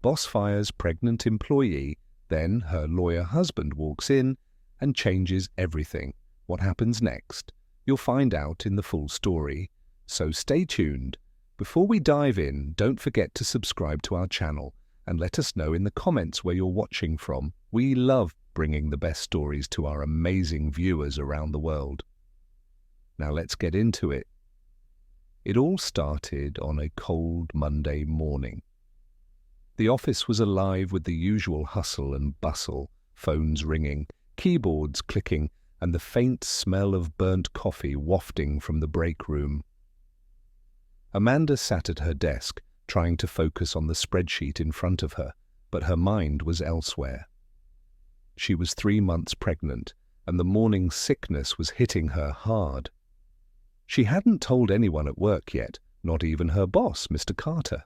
Boss fires pregnant employee, then her lawyer husband walks in and changes everything. What happens next? You'll find out in the full story, so stay tuned. Before we dive in, don't forget to subscribe to our channel and let us know in the comments where you're watching from. We love bringing the best stories to our amazing viewers around the world. Now let's get into it. It all started on a cold Monday morning. The office was alive with the usual hustle and bustle, phones ringing, keyboards clicking, and the faint smell of burnt coffee wafting from the break room. Amanda sat at her desk, trying to focus on the spreadsheet in front of her, but her mind was elsewhere. She was 3 months pregnant, and the morning sickness was hitting her hard. She hadn't told anyone at work yet, not even her boss, Mr. Carter.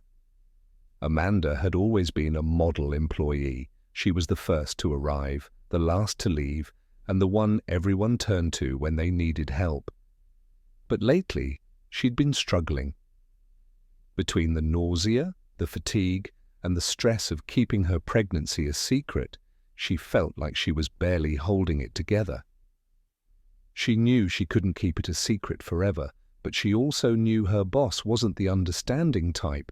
Amanda had always been a model employee. She was the first to arrive, the last to leave, and the one everyone turned to when they needed help. But lately, she'd been struggling. Between the nausea, the fatigue, and the stress of keeping her pregnancy a secret, she felt like she was barely holding it together. She knew she couldn't keep it a secret forever, but she also knew her boss wasn't the understanding type.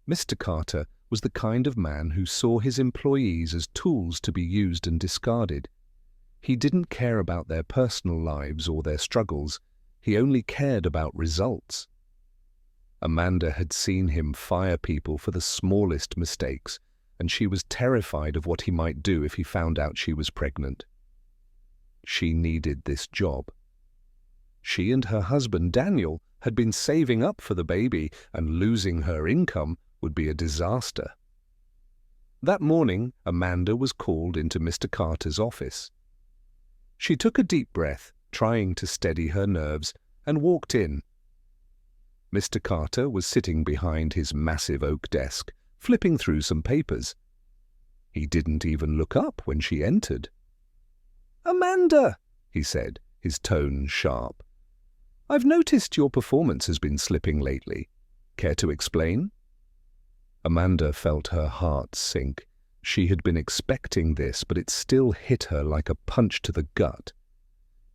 Mr. Carter was the kind of man who saw his employees as tools to be used and discarded. He didn't care about their personal lives or their struggles. He only cared about results. Amanda had seen him fire people for the smallest mistakes, and she was terrified of what he might do if he found out she was pregnant. She needed this job. She and her husband, Daniel, had been saving up for the baby, and losing her income would be a disaster. That morning, Amanda was called into Mr. Carter's office. She took a deep breath, trying to steady her nerves, and walked in. Mr. Carter was sitting behind his massive oak desk, flipping through some papers. He didn't even look up when she entered. "Amanda," he said, his tone sharp. "I've noticed your performance has been slipping lately. Care to explain?" Amanda felt her heart sink. She had been expecting this, but it still hit her like a punch to the gut.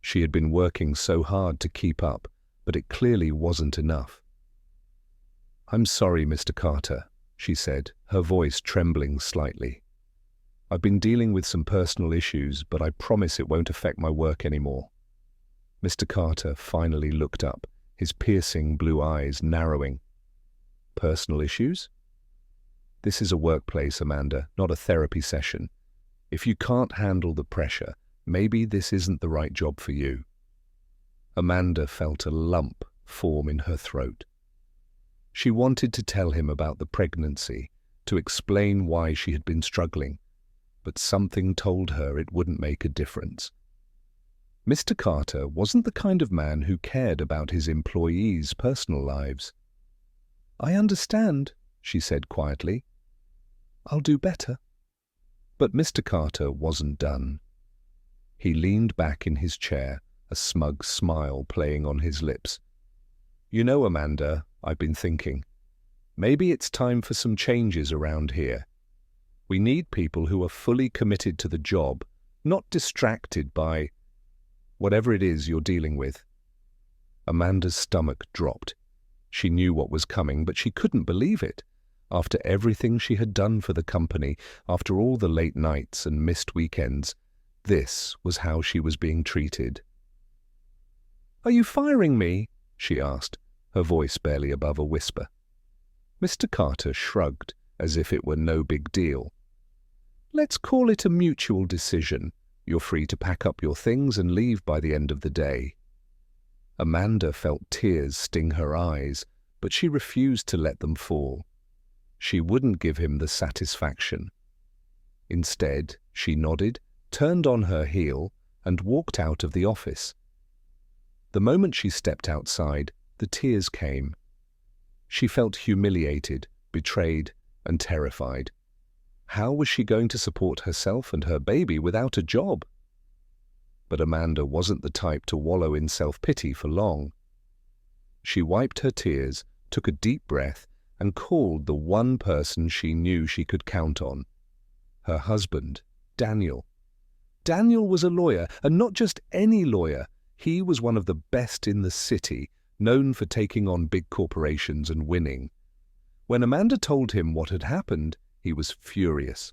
She had been working so hard to keep up, but it clearly wasn't enough. "I'm sorry, Mr. Carter," she said, her voice trembling slightly. "I've been dealing with some personal issues, but I promise it won't affect my work anymore." Mr. Carter finally looked up, his piercing blue eyes narrowing. "Personal issues?" "This is a workplace, Amanda, not a therapy session. If you can't handle the pressure, maybe this isn't the right job for you." Amanda felt a lump form in her throat. She wanted to tell him about the pregnancy, to explain why she had been struggling, but something told her it wouldn't make a difference. Mr. Carter wasn't the kind of man who cared about his employees' personal lives. "I understand," she said quietly. "I'll do better." But Mr. Carter wasn't done. He leaned back in his chair, a smug smile playing on his lips. "You know, Amanda, I've been thinking. Maybe it's time for some changes around here. We need people who are fully committed to the job, not distracted by whatever it is you're dealing with." Amanda's stomach dropped. She knew what was coming, but she couldn't believe it. After everything she had done for the company, after all the late nights and missed weekends, this was how she was being treated. "Are you firing me?" she asked, her voice barely above a whisper. Mr. Carter shrugged, as if it were no big deal. "Let's call it a mutual decision. You're free to pack up your things and leave by the end of the day." Amanda felt tears sting her eyes, but she refused to let them fall. She wouldn't give him the satisfaction. Instead, she nodded, turned on her heel, and walked out of the office. The moment she stepped outside, the tears came. She felt humiliated, betrayed, and terrified. How was she going to support herself and her baby without a job? But Amanda wasn't the type to wallow in self-pity for long. She wiped her tears, took a deep breath, and called the one person she knew she could count on. Her husband, Daniel. Daniel was a lawyer, and not just any lawyer. He was one of the best in the city, known for taking on big corporations and winning. When Amanda told him what had happened, he was furious.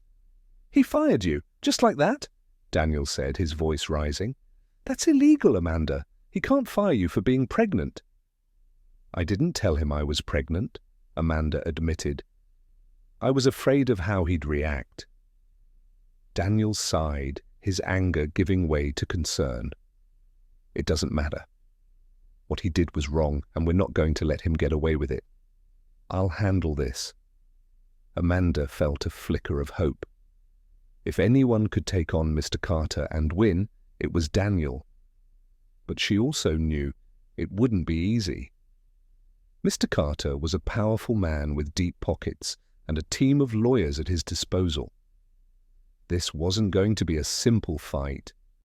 "He fired you, just like that?" Daniel said, his voice rising. "That's illegal, Amanda. He can't fire you for being pregnant." "I didn't tell him I was pregnant," Amanda admitted. "I was afraid of how he'd react." Daniel sighed, his anger giving way to concern. "It doesn't matter. What he did was wrong, and we're not going to let him get away with it. I'll handle this." Amanda felt a flicker of hope. If anyone could take on Mr. Carter and win, it was Daniel. But she also knew it wouldn't be easy. Mr. Carter was a powerful man with deep pockets and a team of lawyers at his disposal. This wasn't going to be a simple fight.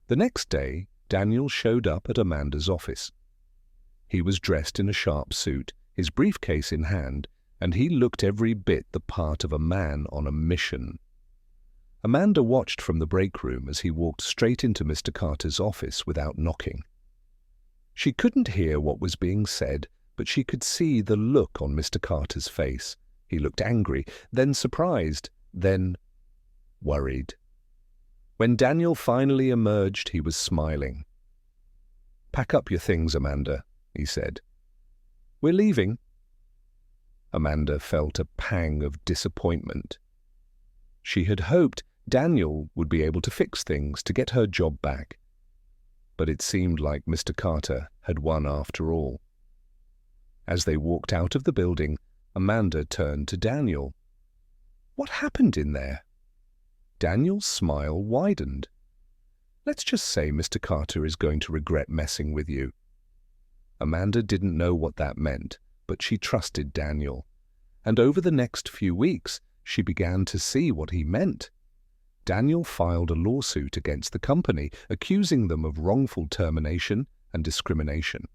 The next day, Daniel showed up at Amanda's office. He was dressed in a sharp suit, his briefcase in hand, and he looked every bit the part of a man on a mission. Amanda watched from the break room as he walked straight into Mr. Carter's office without knocking. She couldn't hear what was being said, but she could see the look on Mr. Carter's face. He looked angry, then surprised, then worried. When Daniel finally emerged, he was smiling. "Pack up your things, Amanda," he said. "We're leaving." Amanda felt a pang of disappointment. She had hoped Daniel would be able to fix things to get her job back. But it seemed like Mr. Carter had won after all. As they walked out of the building, Amanda turned to Daniel. "What happened in there?" Daniel's smile widened. "Let's just say Mr. Carter is going to regret messing with you." Amanda didn't know what that meant, but she trusted Daniel. And over the next few weeks, she began to see what he meant. Daniel filed a lawsuit against the company, accusing them of wrongful termination and discrimination.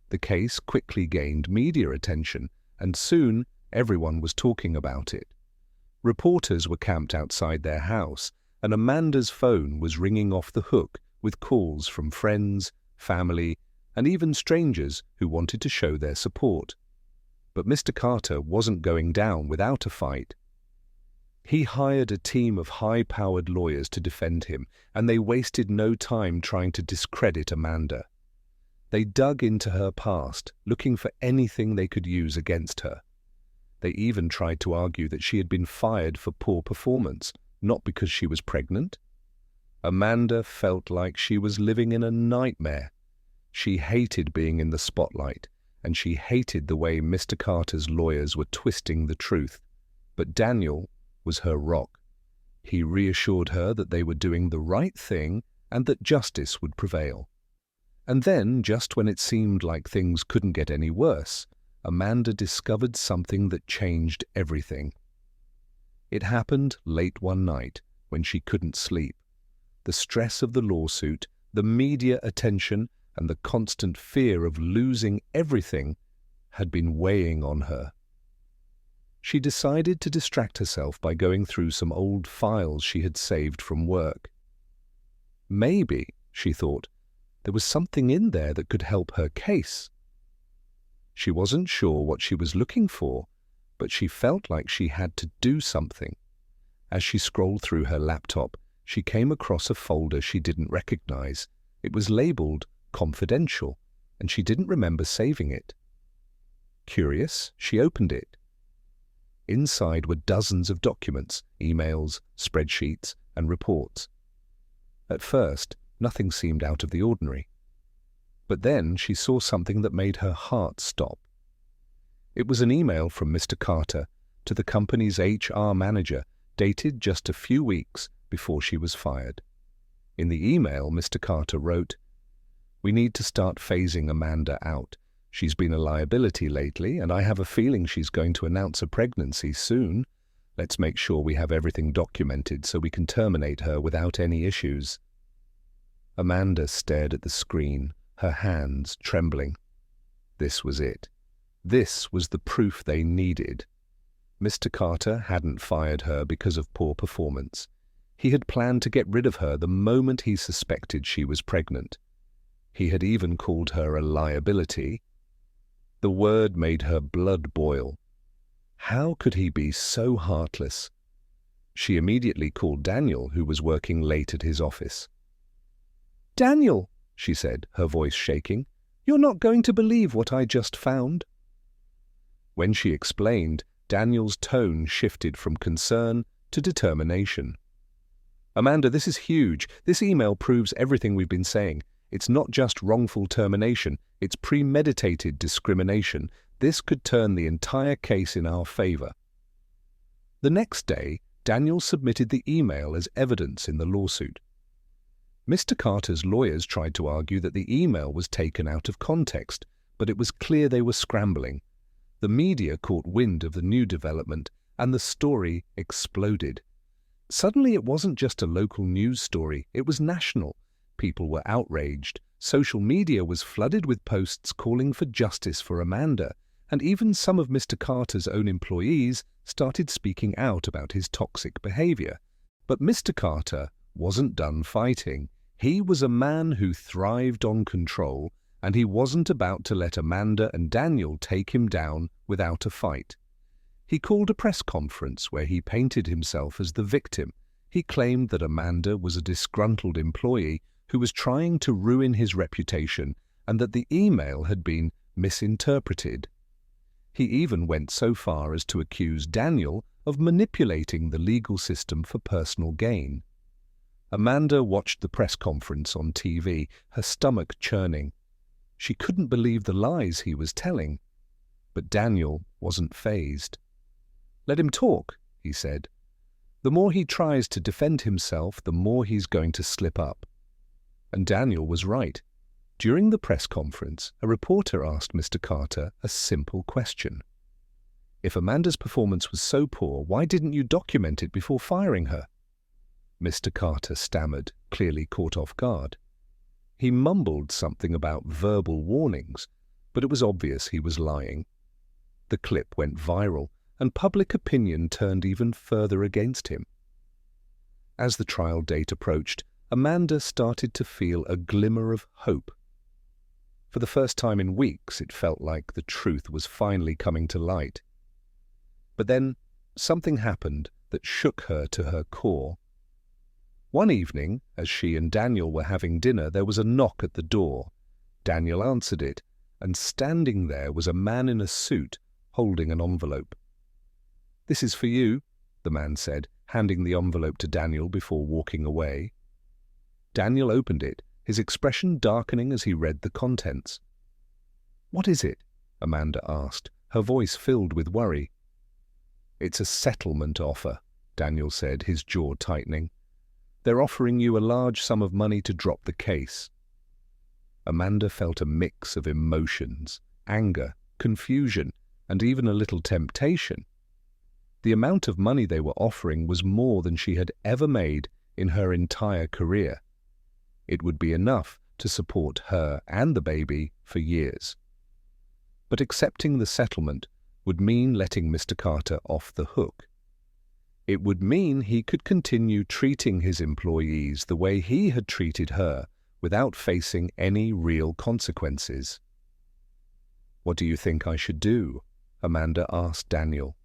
The case quickly gained media attention, and soon everyone was talking about it. Reporters were camped outside their house, and Amanda's phone was ringing off the hook with calls from friends, family, and even strangers who wanted to show their support. But Mr. Carter wasn't going down without a fight. He hired a team of high-powered lawyers to defend him, and they wasted no time trying to discredit Amanda. They dug into her past, looking for anything they could use against her. They even tried to argue that she had been fired for poor performance, not because she was pregnant. Amanda felt like she was living in a nightmare. She hated being in the spotlight, and she hated the way Mr. Carter's lawyers were twisting the truth. But Daniel was her rock. He reassured her that they were doing the right thing and that justice would prevail. And then, just when it seemed like things couldn't get any worse, Amanda discovered something that changed everything. It happened late one night when she couldn't sleep. The stress of the lawsuit, the media attention, and the constant fear of losing everything had been weighing on her. She decided to distract herself by going through some old files she had saved from work. Maybe, she thought, there was something in there that could help her case. She wasn't sure what she was looking for, but she felt like she had to do something. As she scrolled through her laptop, she came across a folder she didn't recognize. It was labeled confidential, and she didn't remember saving it. Curious, she opened it. Inside were dozens of documents, emails, spreadsheets, and reports. At first, nothing seemed out of the ordinary. But then she saw something that made her heart stop. It was an email from Mr. Carter to the company's HR manager, dated just a few weeks before she was fired. In the email, Mr. Carter wrote, "We need to start phasing Amanda out. She's been a liability lately, and I have a feeling she's going to announce a pregnancy soon. Let's make sure we have everything documented so we can terminate her without any issues." Amanda stared at the screen, her hands trembling. This was it. This was the proof they needed. Mr. Carter hadn't fired her because of poor performance. He had planned to get rid of her the moment he suspected she was pregnant. He had even called her a liability. The word made her blood boil. How could he be so heartless? She immediately called Daniel, who was working late at his office. "Daniel," she said, her voice shaking, "you're not going to believe what I just found." When she explained, Daniel's tone shifted from concern to determination. "Amanda, this is huge. This email proves everything we've been saying. It's not just wrongful termination, it's premeditated discrimination. This could turn the entire case in our favor." The next day, Daniel submitted the email as evidence in the lawsuit. Mr. Carter's lawyers tried to argue that the email was taken out of context, but it was clear they were scrambling. The media caught wind of the new development, and the story exploded. Suddenly it wasn't just a local news story, it was national. People were outraged. Social media was flooded with posts calling for justice for Amanda, and even some of Mr. Carter's own employees started speaking out about his toxic behavior. But Mr. Carter wasn't done fighting. He was a man who thrived on control, and he wasn't about to let Amanda and Daniel take him down without a fight. He called a press conference where he painted himself as the victim. He claimed that Amanda was a disgruntled employee who was trying to ruin his reputation and that the email had been misinterpreted. He even went so far as to accuse Daniel of manipulating the legal system for personal gain. Amanda watched the press conference on TV, her stomach churning. She couldn't believe the lies he was telling. But Daniel wasn't fazed. "Let him talk," he said. "The more he tries to defend himself, the more he's going to slip up." And Daniel was right. During the press conference, a reporter asked Mr. Carter a simple question. "If Amanda's performance was so poor, why didn't you document it before firing her?" Mr. Carter stammered, clearly caught off guard. He mumbled something about verbal warnings, but it was obvious he was lying. The clip went viral, and public opinion turned even further against him. As the trial date approached, Amanda started to feel a glimmer of hope. For the first time in weeks, it felt like the truth was finally coming to light. But then, something happened that shook her to her core. One evening, as she and Daniel were having dinner, there was a knock at the door. Daniel answered it, and standing there was a man in a suit holding an envelope. "This is for you," the man said, handing the envelope to Daniel before walking away. Daniel opened it, his expression darkening as he read the contents. "What is it?" Amanda asked, her voice filled with worry. "It's a settlement offer," Daniel said, his jaw tightening. "They're offering you a large sum of money to drop the case." Amanda felt a mix of emotions, anger, confusion, and even a little temptation. The amount of money they were offering was more than she had ever made in her entire career. It would be enough to support her and the baby for years. But accepting the settlement would mean letting Mr. Carter off the hook. It would mean he could continue treating his employees the way he had treated her without facing any real consequences. "What do you think I should do?" Amanda asked Daniel.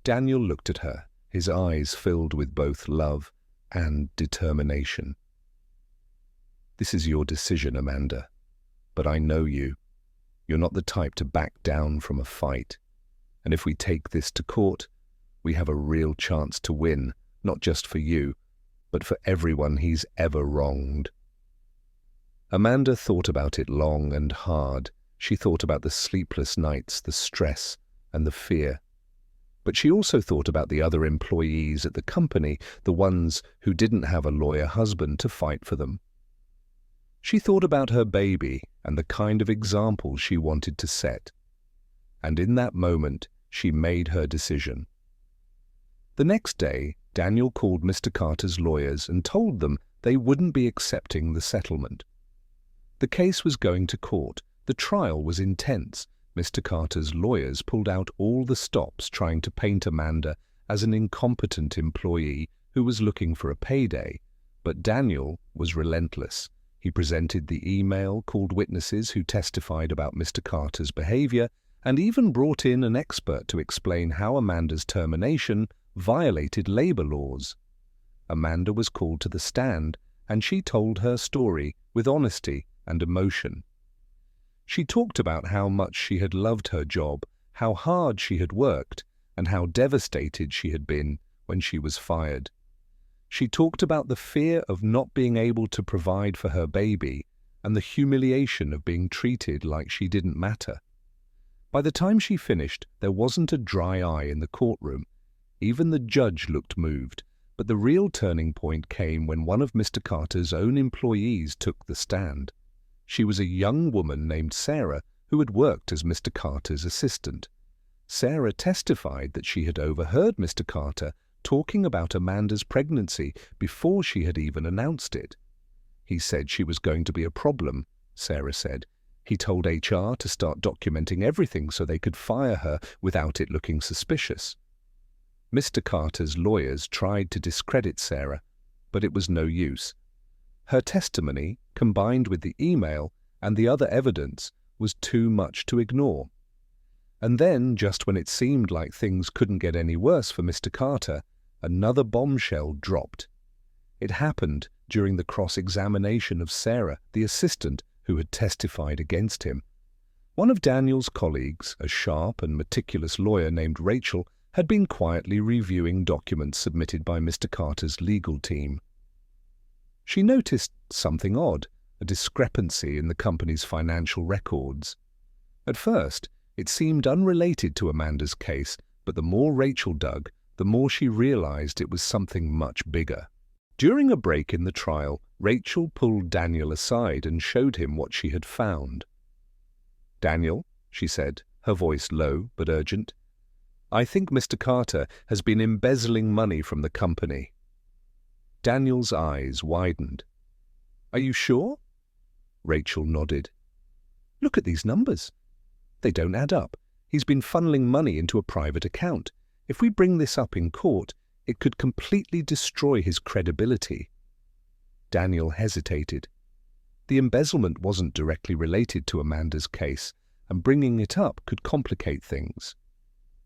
Daniel looked at her, his eyes filled with both love and determination. "This is your decision, Amanda, but I know you. You're not the type to back down from a fight. And if we take this to court, we have a real chance to win, not just for you, but for everyone he's ever wronged." Amanda thought about it long and hard. She thought about the sleepless nights, the stress, and the fear. But she also thought about the other employees at the company, the ones who didn't have a lawyer husband to fight for them. She thought about her baby and the kind of example she wanted to set. And in that moment, she made her decision. The next day, Daniel called Mr. Carter's lawyers and told them they wouldn't be accepting the settlement. The case was going to court. The trial was intense. Mr. Carter's lawyers pulled out all the stops trying to paint Amanda as an incompetent employee who was looking for a payday. But Daniel was relentless. He presented the email, called witnesses who testified about Mr. Carter's behavior, and even brought in an expert to explain how Amanda's termination violated labor laws. Amanda was called to the stand, and she told her story with honesty and emotion. She talked about how much she had loved her job, how hard she had worked, and how devastated she had been when she was fired. She talked about the fear of not being able to provide for her baby and the humiliation of being treated like she didn't matter. By the time she finished, there wasn't a dry eye in the courtroom. Even the judge looked moved, but the real turning point came when one of Mr. Carter's own employees took the stand. She was a young woman named Sarah who had worked as Mr. Carter's assistant. Sarah testified that she had overheard Mr. Carter talking about Amanda's pregnancy before she had even announced it. He said she was going to be a problem, Sarah said. He told HR to start documenting everything so they could fire her without it looking suspicious. Mr. Carter's lawyers tried to discredit Sarah, but it was no use. Her testimony, combined with the email and the other evidence, was too much to ignore. And then, just when it seemed like things couldn't get any worse for Mr. Carter, another bombshell dropped. It happened during the cross-examination of Sarah, the assistant who had testified against him. One of Daniel's colleagues, a sharp and meticulous lawyer named Rachel, had been quietly reviewing documents submitted by Mr. Carter's legal team. She noticed something odd, a discrepancy in the company's financial records. At first, it seemed unrelated to Amanda's case, but the more Rachel dug, the more she realized it was something much bigger. During a break in the trial, Rachel pulled Daniel aside and showed him what she had found. "Daniel," she said, her voice low but urgent, "I think Mr. Carter has been embezzling money from the company." Daniel's eyes widened. "Are you sure?" Rachel nodded. "Look at these numbers. They don't add up. He's been funneling money into a private account. If we bring this up in court, it could completely destroy his credibility." Daniel hesitated. The embezzlement wasn't directly related to Amanda's case, and bringing it up could complicate things.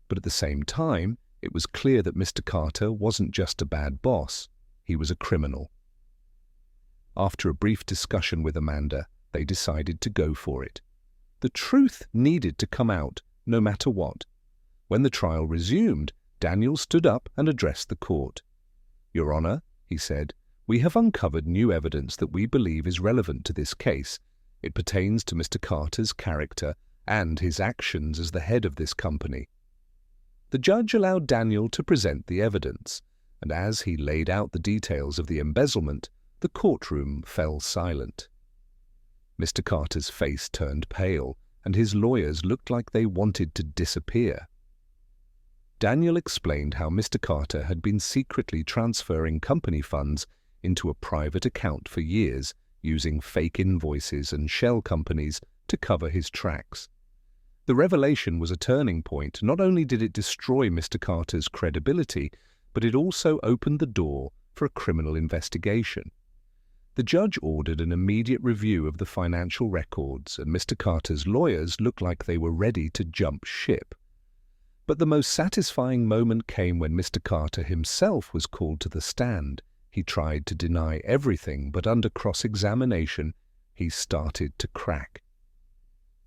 But at the same time, it was clear that Mr. Carter wasn't just a bad boss. He was a criminal. After a brief discussion with Amanda, they decided to go for it. The truth needed to come out, no matter what. When the trial resumed, Daniel stood up and addressed the court. "Your Honor," he said, "we have uncovered new evidence that we believe is relevant to this case. It pertains to Mr. Carter's character and his actions as the head of this company." The judge allowed Daniel to present the evidence, and as he laid out the details of the embezzlement, the courtroom fell silent. Mr. Carter's face turned pale, and his lawyers looked like they wanted to disappear. Daniel explained how Mr. Carter had been secretly transferring company funds into a private account for years, using fake invoices and shell companies to cover his tracks. The revelation was a turning point. Not only did it destroy Mr. Carter's credibility, but it also opened the door for a criminal investigation. The judge ordered an immediate review of the financial records, and Mr. Carter's lawyers looked like they were ready to jump ship. But the most satisfying moment came when Mr. Carter himself was called to the stand. He tried to deny everything, but under cross-examination, he started to crack.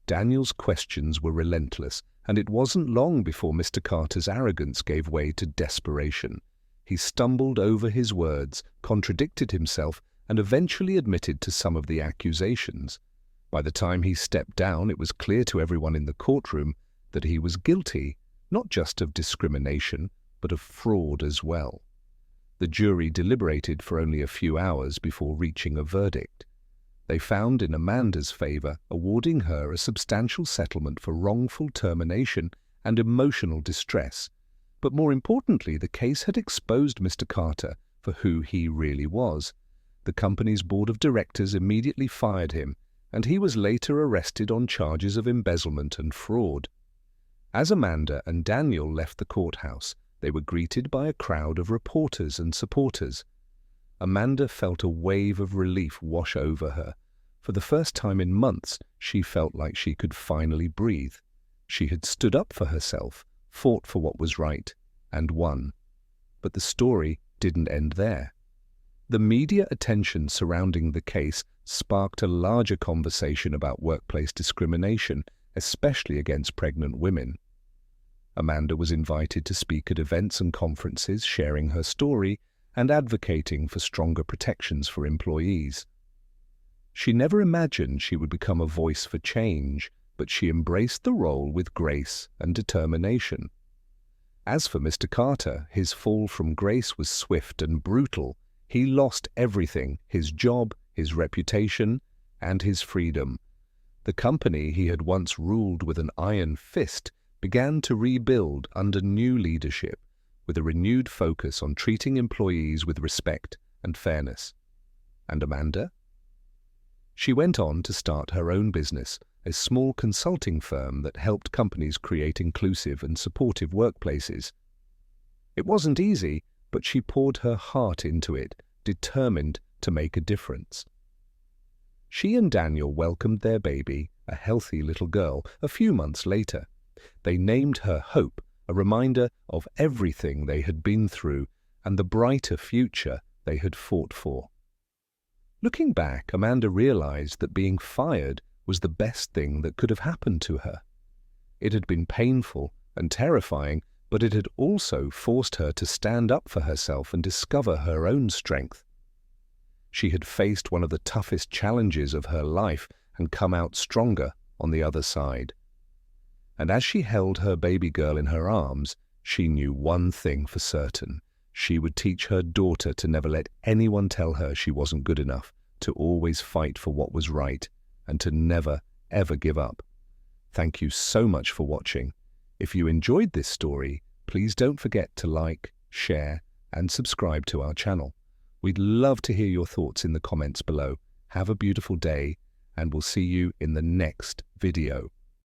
Daniel's questions were relentless, and it wasn't long before Mr. Carter's arrogance gave way to desperation. He stumbled over his words, contradicted himself, and eventually admitted to some of the accusations. By the time he stepped down, it was clear to everyone in the courtroom that he was guilty, not just of discrimination, but of fraud as well. The jury deliberated for only a few hours before reaching a verdict. They found in Amanda's favor, awarding her a substantial settlement for wrongful termination and emotional distress. But more importantly, the case had exposed Mr. Carter for who he really was. The company's board of directors immediately fired him, and he was later arrested on charges of embezzlement and fraud. As Amanda and Daniel left the courthouse, they were greeted by a crowd of reporters and supporters. Amanda felt a wave of relief wash over her. For the first time in months, she felt like she could finally breathe. She had stood up for herself, fought for what was right, and won. But the story didn't end there. The media attention surrounding the case sparked a larger conversation about workplace discrimination, especially against pregnant women. Amanda was invited to speak at events and conferences, sharing her story and advocating for stronger protections for employees. She never imagined she would become a voice for change, but she embraced the role with grace and determination. As for Mr. Carter, his fall from grace was swift and brutal. He lost everything: his job, his reputation, and his freedom. The company he had once ruled with an iron fist began to rebuild under new leadership, with a renewed focus on treating employees with respect and fairness. And Amanda? She went on to start her own business, a small consulting firm that helped companies create inclusive and supportive workplaces. It wasn't easy, but she poured her heart into it, determined to make a difference. She and Daniel welcomed their baby, a healthy little girl, a few months later. They named her Hope, a reminder of everything they had been through and the brighter future they had fought for. Looking back, Amanda realized that being fired was the best thing that could have happened to her. It had been painful and terrifying, but it had also forced her to stand up for herself and discover her own strength. She had faced one of the toughest challenges of her life and come out stronger on the other side. And as she held her baby girl in her arms, she knew one thing for certain. She would teach her daughter to never let anyone tell her she wasn't good enough, to always fight for what was right, and to never, ever give up. Thank you so much for watching. If you enjoyed this story, please don't forget to like, share, and subscribe to our channel. We'd love to hear your thoughts in the comments below. Have a beautiful day, and we'll see you in the next video.